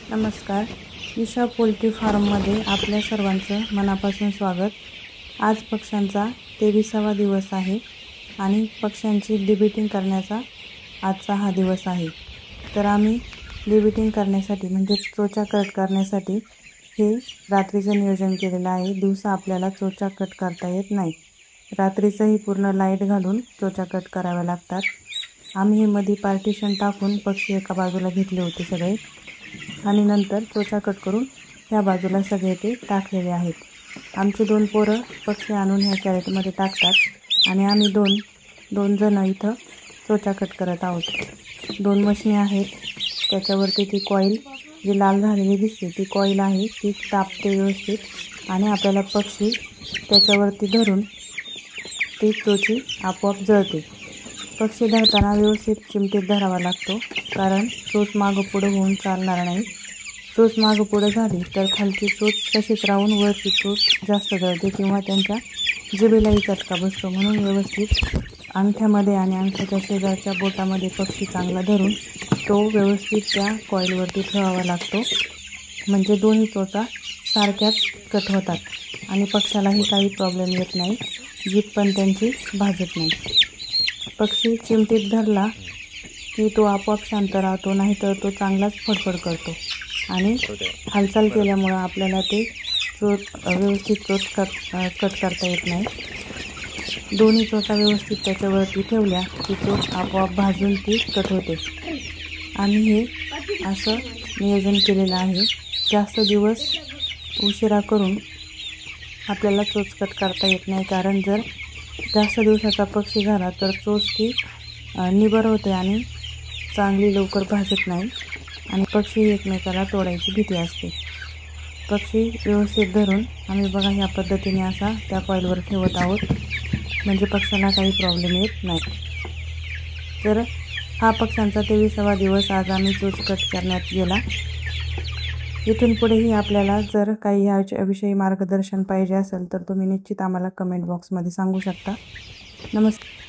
नमस्कार. ईशा पोल्ट्री फार्ममध्ये आपल्या सर्वांचं मनापासून स्वागत. आज पक्ष्यांचा 23वा दिवस आहे आणि पक्ष्यांची डिबेटिंग करण्याचा आजचा हा दिवस आहे. तर आम्ही डिबेटिंग करण्यासाठी म्हणजे चोचा कट करण्यासाठी हे रात्रीचं नियोजन केलेलं आहे. दिवसा आपल्याला चोचा कट करता येत नाही. रात्रीचंही पूर्ण लाईट घालून चोचा कट कराव्या लागतात. आम्ही हे मध्ये पार्टिशन टाकून पक्षी एका बाजूला घेतले होते सगळे आणि नंतर चोचा कट करून ह्या बाजूला सगळे ते टाकलेले आहेत. आमचे 2 पोरं पक्षी आणून ह्या कॅरेटमध्ये टाकतात आणि आम्ही दोन जण इथं चोचा कट करत आहोत. 2 मशीन आहेत, त्याच्यावरती ती कॉईल जी लाल झालेली दिसते ती कॉईल आहे, ती तापते व्यवस्थित आणि आपल्याला पक्षी त्याच्यावरती धरून ती चोची आपोआप जळते. पक्षी धरताना व्यवस्थित चिमटीत धरावा लागतो, कारण चोच मागं पुढं होऊन चालणार नाही. चोच मागं पुढं झाली तर खालची चोच तशीच राहून वरची चोच जास्त जळते किंवा त्यांच्या जिभेलाही चटका बसतो. म्हणून व्यवस्थित अंगठ्यामध्ये आणि अंगठ्याच्या शेजारच्या बोटामध्ये पक्षी चांगला धरून तो व्यवस्थित त्या कॉईलवरती ठेवावा लागतो. म्हणजे दोन्ही चोचा सारख्याच कट होतात आणि पक्ष्यालाही काही प्रॉब्लेम येत नाही, जीभ पण त्यांची भाजत नाही. पक्षी चिमटीत धरला की तो आपोआप शांत राहतो, नाहीतर तो चांगलाच फडफड करतो आणि हालचाल केल्यामुळं आपल्याला ते व्यवस्थित चोच कट करता येत नाही. दोन्ही चोचा व्यवस्थित त्याच्यावरती ठेवल्या की चोच आपोआप भाजून ती कट होते. आम्ही हे असं नियोजन केलेलं आहे. जास्त दिवस उशिरा करून आपल्याला चोच कट करता येत नाही, कारण जर जास्त दिवसाचा पक्षी झाला तर चोच ती निबर होते आणि चांगली लवकर भाजत नाही आणि पक्षी एकमेकाला तोडायची भीती असते. पक्षी व्यवस्थित धरून आम्ही बघा ह्या पद्धतीने असा त्या कॉईलवर ठेवत आहोत, म्हणजे पक्ष्याला काही प्रॉब्लेम येत नाही. तर हा पक्ष्यांचा 23वा दिवस आज आम्ही चोच कट करण्यात गेला. इथून पुढेही आपल्याला जर काही ह्याविषयी मार्गदर्शन पाहिजे असेल तर तुम्ही निश्चित आम्हाला कमेंट बॉक्समध्ये सांगू शकता. नमस्कार.